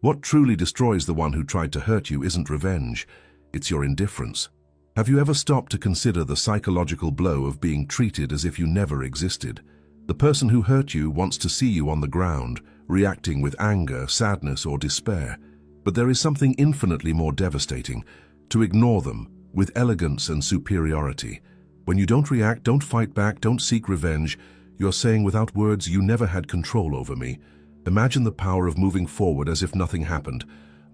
What truly destroys the one who tried to hurt you isn't revenge, it's your indifference. Have you ever stopped to consider the psychological blow of being treated as if you never existed? The person who hurt you wants to see you on the ground, reacting with anger, sadness, or despair. But there is something infinitely more devastating: to ignore them, with elegance and superiority. When you don't react, don't fight back, don't seek revenge, you're saying without words, you never had control over me. Imagine the power of moving forward as if nothing happened.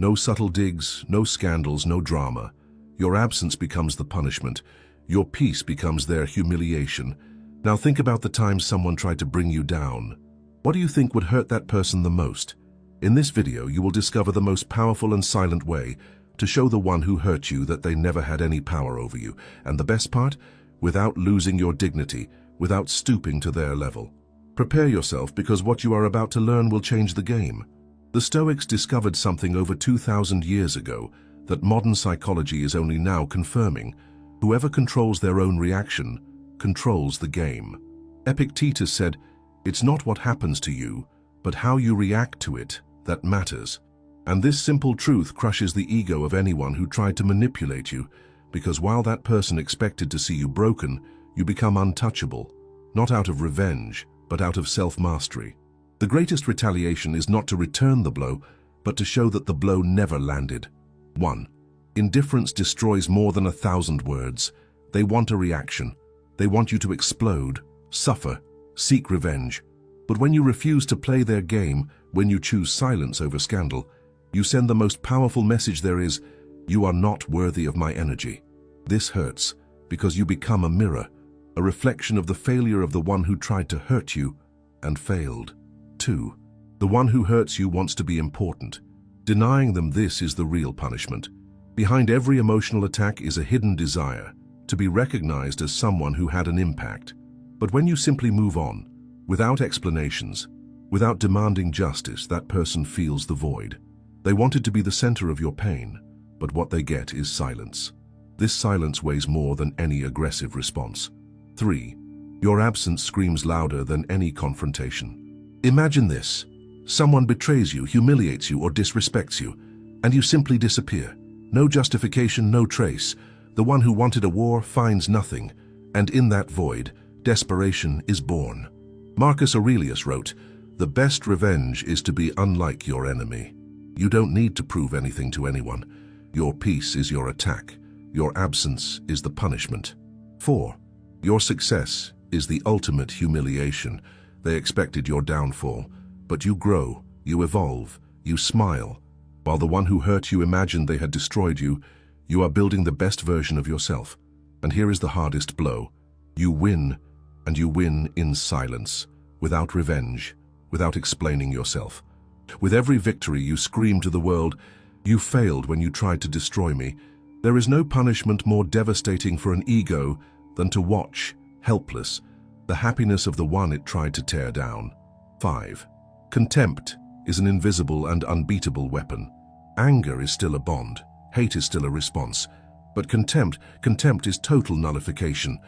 No subtle digs, no scandals, no drama. Your absence becomes the punishment. Your peace becomes their humiliation. Now think about the times someone tried to bring you down. What do you think would hurt that person the most? In this video, you will discover the most powerful and silent way to show the one who hurt you that they never had any power over you. And the best part? Without losing your dignity, without stooping to their level. Prepare yourself, because what you are about to learn will change the game. The Stoics discovered something over 2,000 years ago that modern psychology is only now confirming. Whoever controls their own reaction controls the game. Epictetus said, "It's not what happens to you, but how you react to it that matters." And this simple truth crushes the ego of anyone who tried to manipulate you, because while that person expected to see you broken, you become untouchable, not out of revenge, but out of self-mastery. The greatest retaliation is not to return the blow, but to show that the blow never landed. 1. Indifference destroys more than 1,000 words. They want a reaction. They want you to explode, suffer, seek revenge. But when you refuse to play their game, when you choose silence over scandal, you send the most powerful message there is: you are not worthy of my energy. This hurts, because you become a mirror, a reflection of the failure of the one who tried to hurt you and failed. 2. The one who hurts you wants to be important. Denying them this is the real punishment. Behind every emotional attack is a hidden desire to be recognized as someone who had an impact. But when you simply move on, without explanations, without demanding justice, that person feels the void. They wanted to be the center of your pain, but what they get is silence. This silence weighs more than any aggressive response. 3. Your absence screams louder than any confrontation. Imagine this: someone betrays you, humiliates you, or disrespects you, and you simply disappear. No justification, no trace. The one who wanted a war finds nothing, and in that void, desperation is born. Marcus Aurelius wrote, "The best revenge is to be unlike your enemy." You don't need to prove anything to anyone. Your peace is your attack. Your absence is the punishment. 4. Your success is the ultimate humiliation. They expected your downfall, but you grow, you evolve, you smile. While the one who hurt you imagined they had destroyed you, you are building the best version of yourself. And here is the hardest blow. You win, and you win in silence, without revenge, without explaining yourself. With every victory, you scream to the world, "You failed when you tried to destroy me." There is no punishment more devastating for an ego than to watch, helpless, the happiness of the one it tried to tear down. 5. Contempt is an invisible and unbeatable weapon. Anger is still a bond. Hate is still a response. But contempt is total nullification.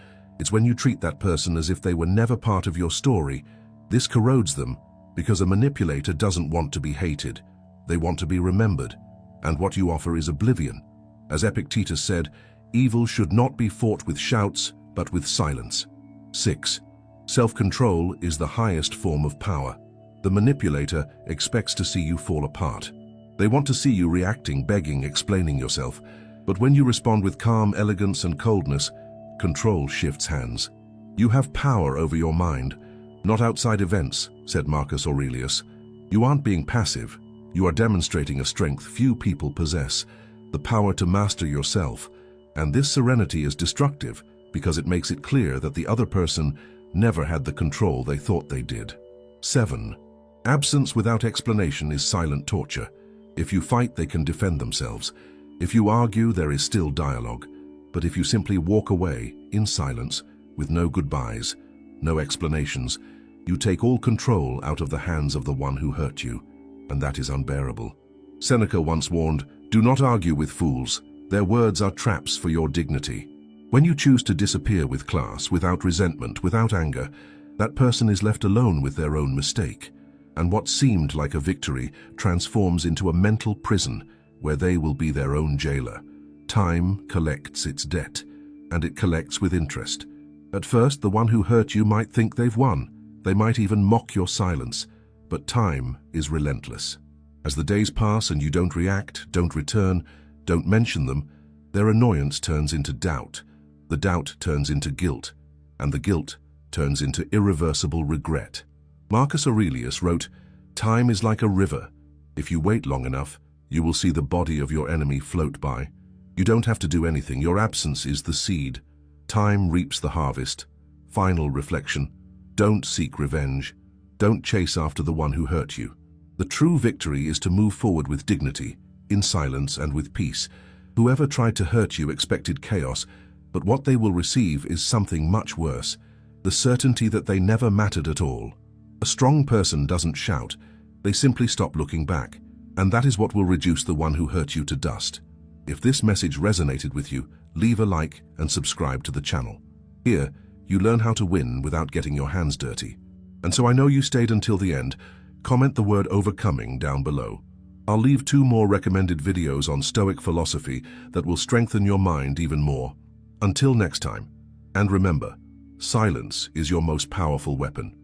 It's when you treat that person as if they were never part of your story. This corrodes them, because a manipulator doesn't want to be hated. They want to be remembered. And what you offer is oblivion. As Epictetus said, evil should not be fought with shouts, but with silence. 6. Self-control is the highest form of power. The manipulator expects to see you fall apart. They want to see you reacting, begging, explaining yourself. But when you respond with calm, elegance, and coldness, control shifts hands. You have power over your mind, not outside events, said Marcus Aurelius. You aren't being passive. You are demonstrating a strength few people possess, the power to master yourself. And this serenity is destructive because it makes it clear that the other person never had the control they thought they did. 7. Absence without explanation is silent torture. If you fight, they can defend themselves. If you argue, there is still dialogue. But if you simply walk away, in silence, with no goodbyes, no explanations, you take all control out of the hands of the one who hurt you, and that is unbearable. Seneca once warned, "Do not argue with fools. Their words are traps for your dignity." When you choose to disappear with class, without resentment, without anger, that person is left alone with their own mistake. and what seemed like a victory transforms into a mental prison where they will be their own jailer. Time collects its debt, and it collects with interest. At first, the one who hurt you might think they've won. They might even mock your silence, but time is relentless. As the days pass and you don't react, don't return, don't mention them, their annoyance turns into doubt. The doubt turns into guilt, and the guilt turns into irreversible regret. Marcus Aurelius wrote, "Time is like a river. If you wait long enough, you will see the body of your enemy float by. You don't have to do anything. Your absence is the seed. Time reaps the harvest." Final reflection: don't seek revenge. Don't chase after the one who hurt you. The true victory is to move forward with dignity, in silence and with peace. Whoever tried to hurt you expected chaos, but what they will receive is something much worse: the certainty that they never mattered at all. A strong person doesn't shout, they simply stop looking back, and that is what will reduce the one who hurt you to dust. If this message resonated with you, leave a like and subscribe to the channel. Here, you learn how to win without getting your hands dirty. And so I know you stayed until the end. Comment the word overcoming down below. I'll leave 2 more recommended videos on Stoic philosophy that will strengthen your mind even more. Until next time, and remember, silence is your most powerful weapon.